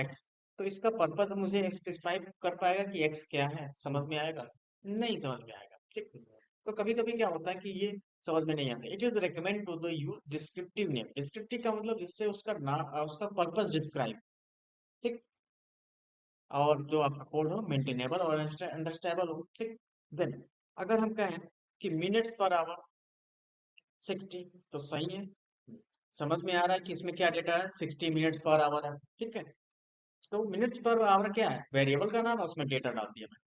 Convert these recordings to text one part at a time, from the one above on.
X, तो इसका purpose मुझे स्पेसिफाई कर पाएगा कि एक्स क्या है, समझ में आएगा? नहीं समझ में आएगा, ठीक। तो कभी कभी क्या होता है कि ये समझ में नहीं आता। It is recommend to the use descriptive name. Descriptive का मतलब जिससे उसका नाम, उसका पर्पस डिस्क्राइब, ठीक। और जो आपका कोड हो मेंटेनेबल और अंडरस्टैंडेबल हो, ठीक। देन अगर हम कहें कि मिनट्स पर आवर 60, तो सही है, समझ में आ रहा है कि इसमें क्या डेटा है, 60 मिनट्स पर आवर है, ठीक है। तो मिनट्स पर आवर क्या है, वेरिएबल का नाम है, उसमें डेटा डाल दिया मैं,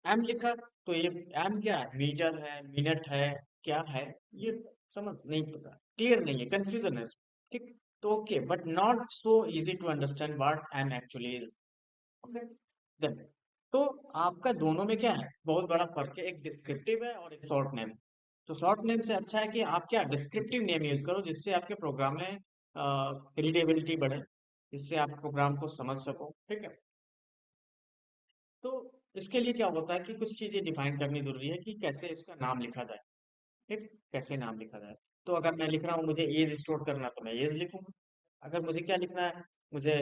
एम लिखा, तो ये एम क्या है, मीटर है, मिनट है, क्या है, ये समझ नहीं पता, क्लियर नहीं है, कंफ्यूजन है, ठीक। तो okay, but not so easy to understand what M actually is, okay. Then तो आपका दोनों में क्या है, बहुत बड़ा फर्क है, एक डिस्क्रिप्टिव है और एक शॉर्ट नेम। तो शॉर्ट नेम से अच्छा है कि आप क्या डिस्क्रिप्टिव नेम यूज करो, जिससे आपके प्रोग्राम में रीडेबिलिटी बढ़े, जिससे आप प्रोग्राम को समझ सको, ठीक है। तो इसके लिए क्या होता है कि कुछ चीजें डिफाइन करनी जरूरी है कि कैसे इसका नाम लिखा जाए, ठीक, कैसे नाम लिखा जाए। तो अगर मैं लिख रहा हूँ, मुझे एज स्टोर करना, तो मैं एज लिखूंगा। अगर मुझे क्या लिखना है, मुझे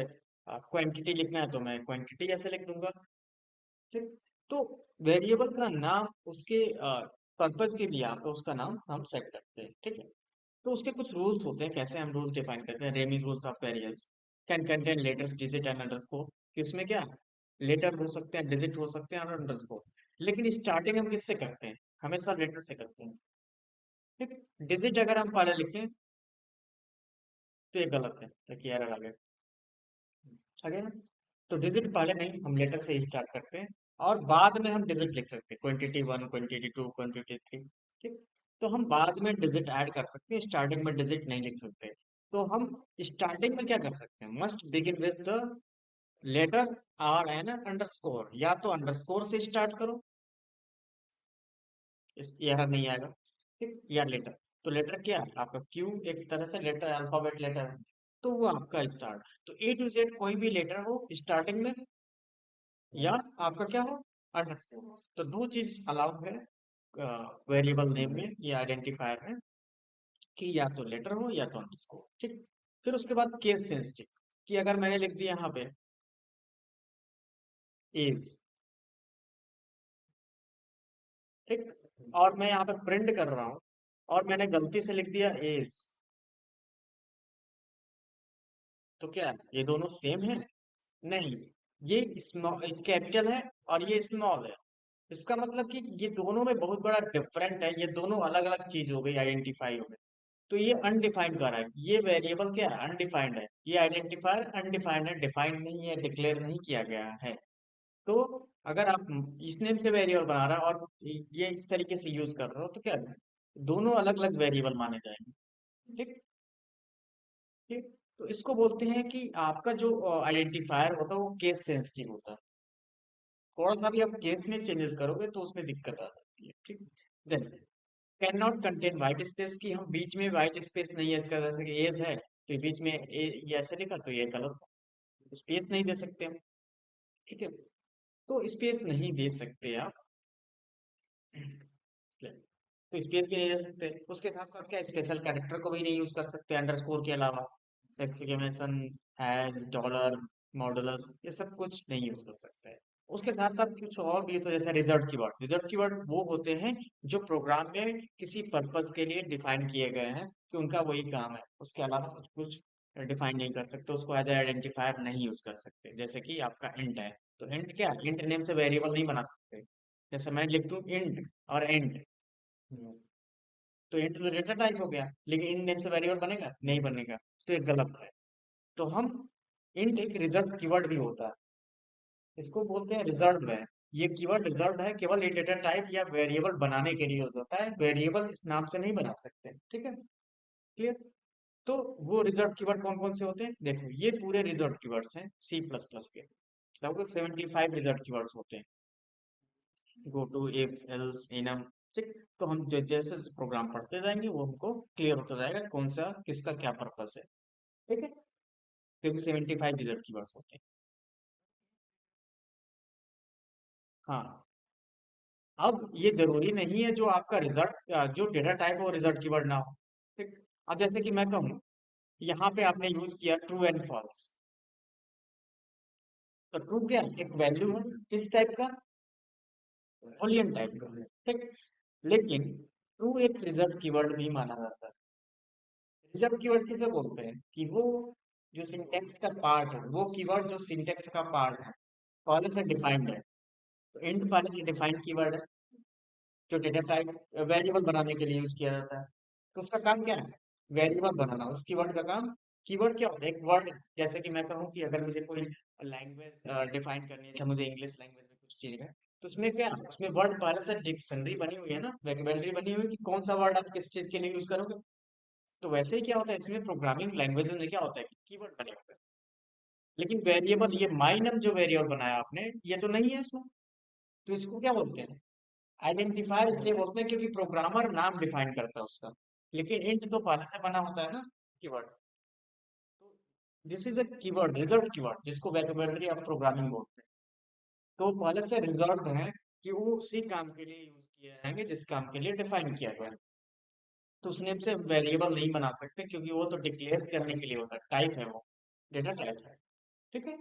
क्वांटिटी लिखना है, तो मैं क्वांटिटी ऐसे लिख दूंगा, ठीक। तो वेरिएबल का नाम उसके पर्पज के लिए आप उसका नाम हम सेट करते हैं, ठीक है। तो उसके कुछ रूल्स होते हैं, कैसे हम रूल्स डिफाइन करते हैं, naming rules of variables can contain letters, digit and underscore, कि उसमें क्या लेटर हो सकते हैं, डिजिट हो सकते हैं और अंडरस्कोर। लेकिन स्टार्टिंग हम किससे करते हैं, हमेशा लेटर से करते हैं, ठीक। डिजिट अगर हम पहले लिखें तो ये गलत है, देखिए एरर आ गया, आ गया ना। तो डिजिट पहले नहीं, हम लेटर से ही स्टार्ट करते हैं, और बाद में हम डिजिट लिख सकते हैं, quantity one, quantity two, quantity three, ठीक। तो हम बाद में डिजिट ऐड कर सकते हैं, स्टार्टिंग में डिजिट नहीं लिख सकते। तो हम स्टार्टिंग में क्या कर सकते हैं, must begin with the letter और है ना अंडरस्कोर, या तो अंडरस्कोर से स्टार्ट करो, इस एरर नहीं आएगा, ठीक, या लेटर। तो लेटर क्या है आपका, क्यू एक तरह से लेटर, अल्फाबेट लेटर है, तो वो आपका स्टार्ट। तो ए टू जेड कोई भी लेटर हो स्टार्टिंग में, या आपका क्या हो, अंडरस्कोर। तो दो चीज अलाउ है वेरिएबल नेम में या आइडेंटिफायर में, कि या तो लेटर हो या तो अंडरस्कोर, ठीक। फिर उसके बाद केस सेंसिटिव, कि अगर मैंने लिख दिया यहाँ पे एज, ठीक, और मैं यहाँ पे प्रिंट कर रहा हूँ और मैंने गलती से लिख दिया एज, तो क्या है, ये दोनों सेम है? नहीं, ये स्मॉल कैपिटल है और ये स्मॉल है। इसका मतलब कि ये दोनों में बहुत बड़ा डिफरेंट है, ये दोनों अलग अलग चीज हो गई, आइडेंटिफाई हो गई। तो ये अनडिफाइंड कर रहा है, ये वेरिएबल क्या है, अनडिफाइंड है, ये आइडेंटिफायर अनडिफाइंड है, डिफाइंड नहीं है, डिक्लेयर नहीं किया गया है। तो अगर आप इस नेम से वेरिएबल बना रहा है और ये इस तरीके से यूज कर रहे हो, तो क्या है? दोनों अलग अलग वेरिएबल माने जाएंगे, ठीक। ठीक। तो इसको बोलते हैं कि आपका जो आइडेंटिफायर होता है वो केस सेंसिटिव होता है। थोड़ा सा भी आप केस में चेंजेस करोगे तो उसमें दिक्कत आ सकती है, ठीक। Then can not contain white space, की हम बीच में व्हाइट स्पेस नहीं है, इसका जैसे कि एज है तो बीच में ये ऐसे लिखा, तो ये गलत है, स्पेस नहीं दे सकते हम, ठीक है। तो स्पेस नहीं दे सकते आप, तो स्पेस भी नहीं दे सकते, उसके साथ साथ क्या स्पेशल कैरेक्टर को भी नहीं यूज कर सकते अंडरस्कोर के अलावा, एक्सक्लेमेशन, हैश, डॉलर, मॉडुलस, ये सब कुछ नहीं यूज कर सकते। उसके साथ साथ कुछ और भी, तो जैसे रिजल्ट कीवर्ड वो होते हैं जो प्रोग्राम में किसी पर्पज के लिए डिफाइन किए गए हैं, कि उनका वही काम है, उसके अलावा कुछ कुछ डिफाइन नहीं कर सकते, उसको एज आइडेंटिफायर नहीं यूज कर सकते। जैसे कि आपका इंट है, तो इंट क्या, इंट नेम से वेरिएबल नहीं बना सकते। जैसे मैं लिख दूं इंट और इंट, तो इंट तो डेटा टाइप हो गया, लेकिन इंट नेम से वेरिएबल बनेगा नहीं बनेगा, तो ये गलत है। तो हम इंट एक रिजर्व कीवर्ड भी होता है, इसको बोलते हैं रिजर्व है। ये कीवर्ड रिजर्व है, केवल ये डेटा टाइप या वेरिएबल बनाने के लिए होता है, वेरिएबल इस नाम से नहीं बना सकते, ठीक है, क्लियर। तो वो रिजर्व कीवर्ड कौन कौन से होते हैं, देखो ये पूरे रिजर्व कीवर्ड्स हैं सी प्लस प्लस के, लगभग 75 रिजर्व कीवर्ड्स होते हैं, go to, if, else, enum, ठीक। तो हम जैसे जैसे प्रोग्राम पढ़ते जाएंगे वो हमको क्लियर होता जाएगा कौन सा किसका क्या पर्पस है, ठीक है, क्योंकि 75 रिजर्व कीवर्ड्स होते हैं। हाँ, अब ये जरूरी नहीं है जो आपका रिजल्ट, जो डेटा टाइप हो रिजल्ट कीवर्ड ना हो, ठीक। अब जैसे कि मैं कहूँ, यहाँ पे आपने यूज किया ट्रू एंड फॉल्स, तो ट्रू क्या है? एक वैल्यू है किस टाइप का? बूलियन टाइप का, ठीक। लेकिन ट्रू एक रिजर्व कीवर्ड भी माना जाता है। रिजर्व कीवर्ड किसे बोलते हैं कि वो जो सिंटेक्स का पार्ट है, वो कीवर्ड जो सिंटेक्स का पार्ट है, पहले से डिफाइंड है। तो इंट पहले से डिफाइंड कीवर्ड है, जो डेटा टाइप वेरिएबल बनाने के लिए यूज किया जाता है। तो उसका काम क्या है? वेरिएबल बनाना। उस कीवर्ड का काम, कीवर्ड क्या होता है? एक वर्ड। जैसे कि मैं कहूँ कि अगर मुझे कोई लैंग्वेज डिफाइन करनी है, अच्छा मुझे इंग्लिश लैंग्वेज में कुछ चीज है, तो उसमें क्या, उसमें वर्ड पहले से डिक्शनरी बनी हुई है ना, वोकैबुलरी बनी हुई है कि कौन सा वर्ड आप किस चीज के लिए यूज करोगे। तो वैसे ही क्या होता है इसमें, प्रोग्रामिंग लैंग्वेज में क्या होता है कि कीवर्ड बने होते हैं। लेकिन वेरिएबल, ये माइनम जो वेरिएबल बनाया आपने, ये तो नहीं है इसमें। तो इसको क्या बोलते हैं? आइडेंटिफायर इसलिए बोलते हैं क्योंकि प्रोग्रामर नाम डिफाइन करता है उसका। लेकिन इंट तो पहले से बना होता है ना कीवर्ड। तो this is a keyword, reserve keyword, जिसको वोकैबुलरी ऑफ प्रोग्रामिंग बोलते हैं। तो पहले से रिजर्व है कि वो उसी काम के लिए यूज किए जाएंगे जिस काम के लिए डिफाइन किया गया है। तो उस नेम से वेरिएबल नहीं बना सकते, क्योंकि वो तो डिक्लेयर करने के लिए होता है, टाइप है वो, डेटा टाइप है। ठीक है।